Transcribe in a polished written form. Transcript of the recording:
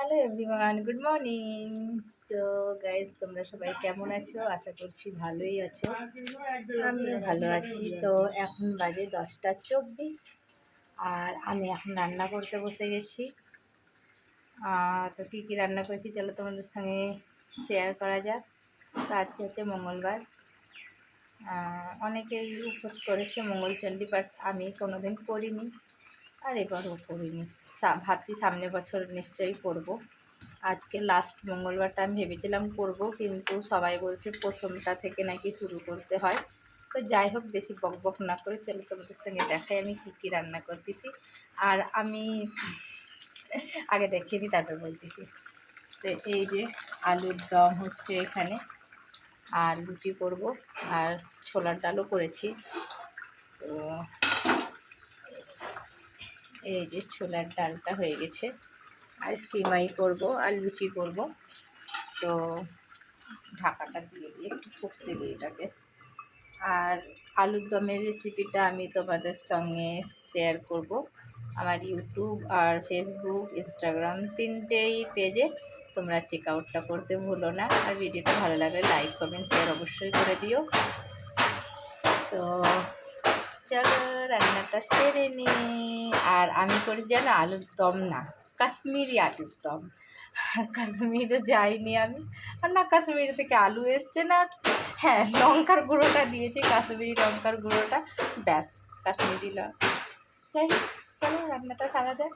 Hello everyone, good morning. So guys, তোমরা সবাই কেমন আছো? আশা করছি ভালোই আছো। আমিও ভালো আছি। তো এখন বাজে 10টা 24 আর আমি এখন রান্না করতে বসে গেছি। তো কী কী রান্না করেছি চলো তোমাদের সঙ্গে শেয়ার করা যাক। তো আজকে হচ্ছে মঙ্গলবার। অনেকেই উপোস করেছে মঙ্গলচণ্ডী, বাট আমি কোনোদিন করিনি আর এবারও করিনি। ভাবছি সামনের বছর নিশ্চয়ই করব। আজকে লাস্ট মঙ্গলবারটা আমি ভেবেছিলাম করব, কিন্তু সবাই বলছে প্রথমটা থেকে নাকি শুরু করতে হয়। তো যাই হোক, বেশি বকবক না করে চলো তোমাদের সঙ্গে দেখাই আমি কী কী রান্না করতেছি। আর আমি আগে দেখিয়ে নিই, তারপর বলতেছি। তো এই যে আলুর দম হচ্ছে এখানে, আর লুচি করব, আর ছোলার ডালও করেছি। তো এই যে ছোলার ডালটা হয়ে গেছে, আর সিমাই করব আর লুচি করব। তো ঢাকাটা দিয়ে দিয়ে একটু ফুটতে দিই এটাকে। আর আলুর দমের রেসিপিটা আমি তোমাদের সঙ্গে শেয়ার করব আমার ইউটিউব আর ফেসবুক, ইনস্টাগ্রাম তিনটেই পেজে। তোমরা চেক আউটটা করতে ভুলো না। আর ভিডিওটা ভালো লাগলে লাইক, কমেন্ট, শেয়ার অবশ্যই করে দিও। তো চলো রান্নাটা সেরে নিই। আর আমি করি জানো আলুর দম না, কাশ্মীরি আলুর দম। আর কাশ্মীরে যাইনি আমি, আর না কাশ্মীরি থেকে আলু এসছে না। হ্যাঁ, লঙ্কার গুঁড়োটা দিয়েছি, কাশ্মীরি লঙ্কার গুঁড়োটা, ব্যাস কাশ্মীরি যাই হোক, চলো রান্নাটা সারা যায়।